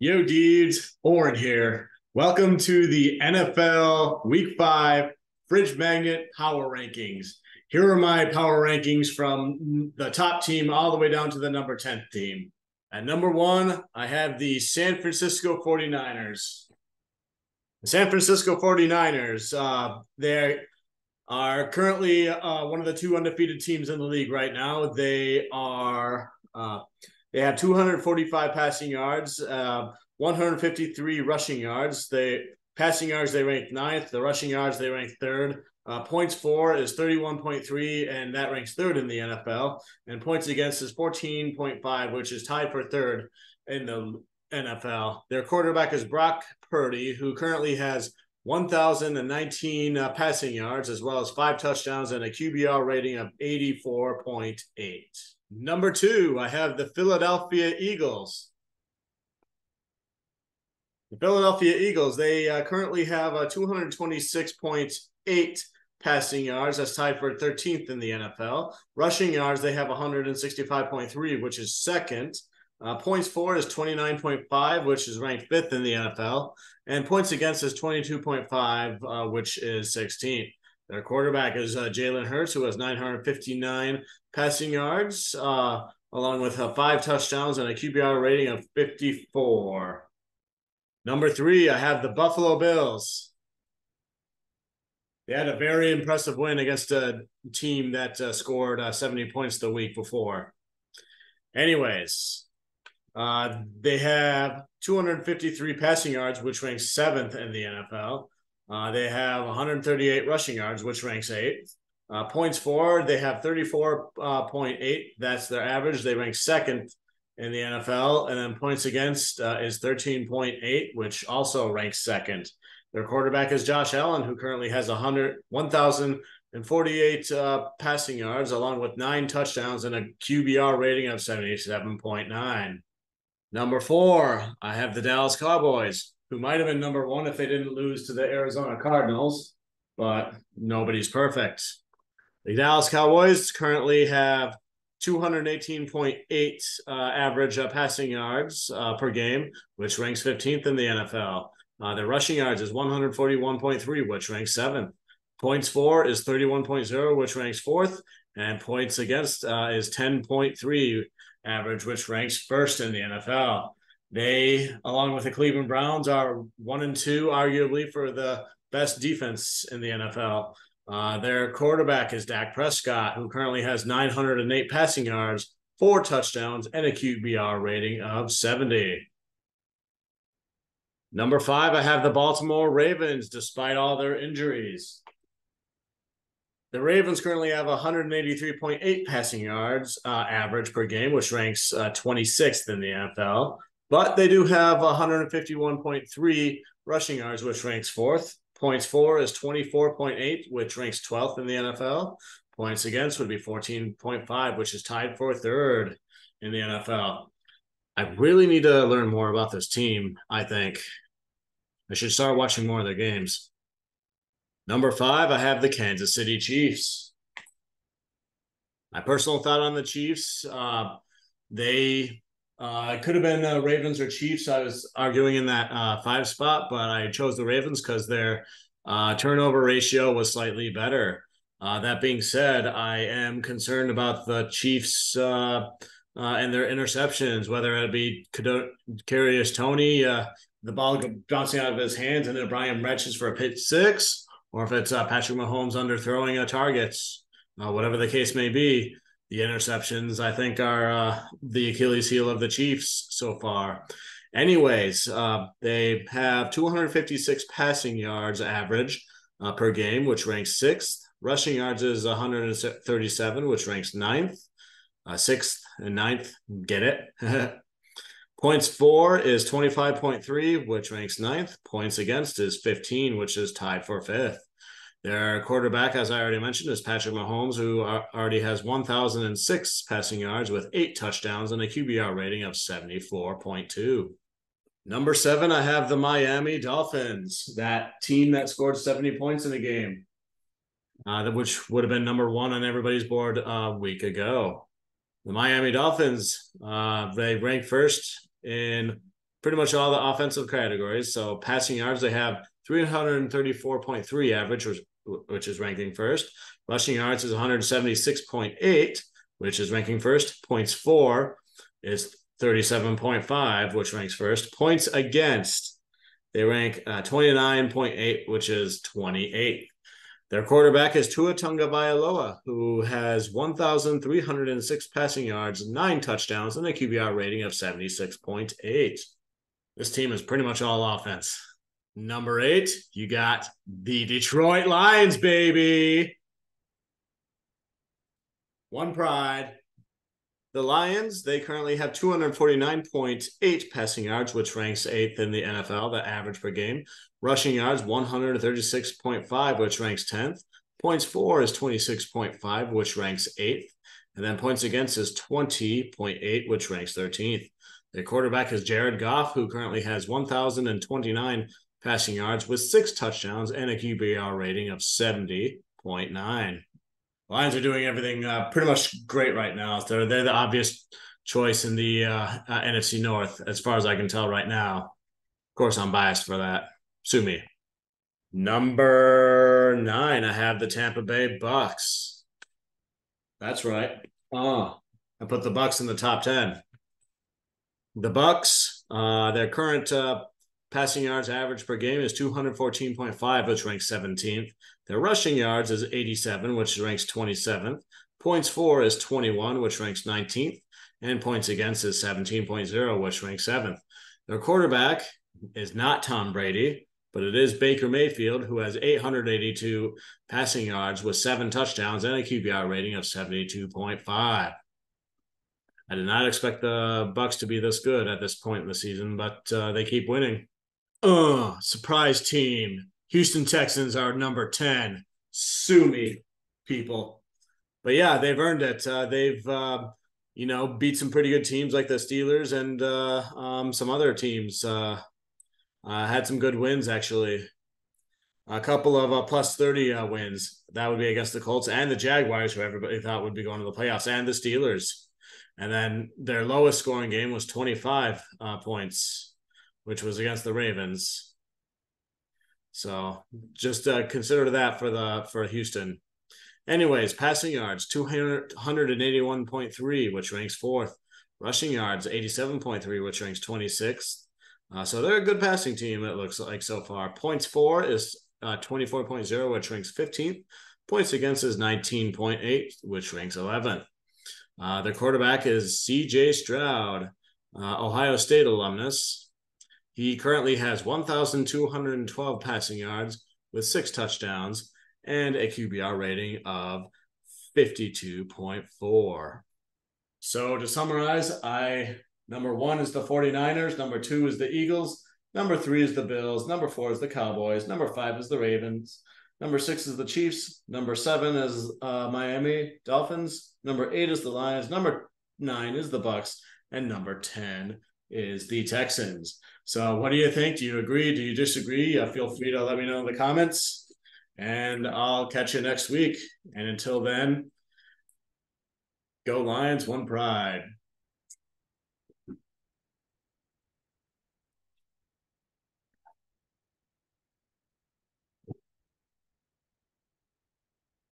Yo, dudes, Oren here. Welcome to the NFL Week 5 Fridge Magnet Power Rankings. Here are my power rankings from the top team all the way down to the number 10th team. At number 1, I have the San Francisco 49ers. The San Francisco 49ers, they are currently one of the two undefeated teams in the league right now. They have 245 passing yards, 153 rushing yards. Passing yards, they ranked ninth. The rushing yards, they ranked third. Points for is 31.3, and that ranks third in the NFL. And points against is 14.5, which is tied for third in the NFL. Their quarterback is Brock Purdy, who currently has 1,019 passing yards, as well as 5 touchdowns and a QBR rating of 84.8. Number 2, I have the Philadelphia Eagles. The Philadelphia Eagles, they currently have 226.8 passing yards. That's tied for 13th in the NFL. Rushing yards, they have 165.3, which is second. Points for is 29.5, which is ranked 5th in the NFL. And points against is 22.5, which is 16th. Their quarterback is Jalen Hurts, who has 959 passing yards, along with 5 touchdowns and a QBR rating of 54. Number 3, I have the Buffalo Bills. They had a very impressive win against a team that scored 70 points the week before. Anyways, they have 253 passing yards, which ranks 7th in the NFL. They have 138 rushing yards, which ranks 8th. Points for, they have 34.8. That's their average. They rank 2nd in the NFL. And then points against is 13.8, which also ranks 2nd. Their quarterback is Josh Allen, who currently has 1,048 passing yards, along with 9 touchdowns and a QBR rating of 77.9. Number 4, I have the Dallas Cowboys, who might have been number 1 if they didn't lose to the Arizona Cardinals, but nobody's perfect. The Dallas Cowboys currently have 218.8 average passing yards per game, which ranks 15th in the NFL. Their rushing yards is 141.3, which ranks 7th. Points for is 31.0, which ranks 4th. And points against is 10.3 average, which ranks 1st in the NFL. They, along with the Cleveland Browns, are 1 and 2, arguably, for the best defense in the NFL. Their quarterback is Dak Prescott, who currently has 908 passing yards, 4 touchdowns, and a QBR rating of 70. Number 5, I have the Baltimore Ravens, despite all their injuries. The Ravens currently have 183.8 passing yards average per game, which ranks 26th in the NFL. But they do have 151.3 rushing yards, which ranks 4th. Points for is 24.8, which ranks 12th in the NFL. Points against would be 14.5, which is tied for 3rd in the NFL. I really need to learn more about this team, I think. I should start watching more of their games. Number 5, I have the Kansas City Chiefs. My personal thought on the Chiefs, they could have been Ravens or Chiefs. I was arguing in that 5 spot, but I chose the Ravens because their turnover ratio was slightly better. That being said, I am concerned about the Chiefs and their interceptions, whether it be Kadarius Toney, the ball bouncing out of his hands, and then Brian Breches for a pick 6, or if it's Patrick Mahomes underthrowing targets, whatever the case may be. The interceptions, I think, are the Achilles heel of the Chiefs so far. Anyways, they have 256 passing yards average per game, which ranks 6th. Rushing yards is 137, which ranks 9th. 6th and 9th, get it? Points for is 25.3, which ranks 9th. Points against is 15, which is tied for 5th. Their quarterback, as I already mentioned, is Patrick Mahomes, who already has 1,006 passing yards with 8 touchdowns and a QBR rating of 74.2. Number 7, I have the Miami Dolphins, that team that scored 70 points in a game, which would have been number 1 on everybody's board a week ago. The Miami Dolphins, they rank 1st in pretty much all the offensive categories. So passing yards, they have 334.3 average, which is ranking first. Rushing yards is 176.8, which is ranking first. Points for is 37.5, which ranks first. Points against, they rank 29.8, which is 28th. Their quarterback is Tua Tagovailoa, who has 1,306 passing yards, 9 touchdowns, and a QBR rating of 76.8. This team is pretty much all offense. Number 8, you got the Detroit Lions, baby. One pride. The Lions, they currently have 249.8 passing yards, which ranks 8th in the NFL, the average per game. Rushing yards, 136.5, which ranks 10th. Points for is 26.5, which ranks 8th. And then points against is 20.8, which ranks 13th. Their quarterback is Jared Goff, who currently has 1,029 passing yards with 6 touchdowns and a QBR rating of 70.9. Lions are doing everything pretty much great right now. They're the obvious choice in the NFC North, as far as I can tell right now. Of course, I'm biased for that. Sue me. Number 9, I have the Tampa Bay Bucks. That's right. I put the Bucks in the top 10. The Bucks, their current passing yards average per game is 214.5, which ranks 17th. Their rushing yards is 87, which ranks 27th. Points for is 21, which ranks 19th. And points against is 17.0, which ranks 7th. Their quarterback is not Tom Brady, but it is Baker Mayfield, who has 882 passing yards with 7 touchdowns and a QBR rating of 72.5. I did not expect the Bucks to be this good at this point in the season, but they keep winning. Surprise team. Houston Texans are number 10. Sue me, people. But yeah, they've earned it. They've beat some pretty good teams like the Steelers and some other teams. Had some good wins, actually. A couple of plus 30 wins. That would be against the Colts and the Jaguars, who everybody thought would be going to the playoffs, and the Steelers. And then their lowest scoring game was 25 points, which was against the Ravens. So just consider that for Houston. Anyways, passing yards, 281.3, which ranks 4th. Rushing yards, 87.3, which ranks 26th. So they're a good passing team, it looks like so far. Points for is 24.0, which ranks 15th. Points against is 19.8, which ranks 11th. Their quarterback is C.J. Stroud, Ohio State alumnus. He currently has 1,212 passing yards with 6 touchdowns and a QBR rating of 52.4. So to summarize, number 1 is the 49ers, number 2 is the Eagles, number 3 is the Bills, number 4 is the Cowboys, number 5 is the Ravens, number 6 is the Chiefs, number 7 is Miami Dolphins, number 8 is the Lions, number 9 is the Bucks, and number 10 is the Texans. So what do you think? Do you agree? Do you disagree? Feel free to let me know in the comments, and I'll catch you next week. And until then, go Lions, one pride.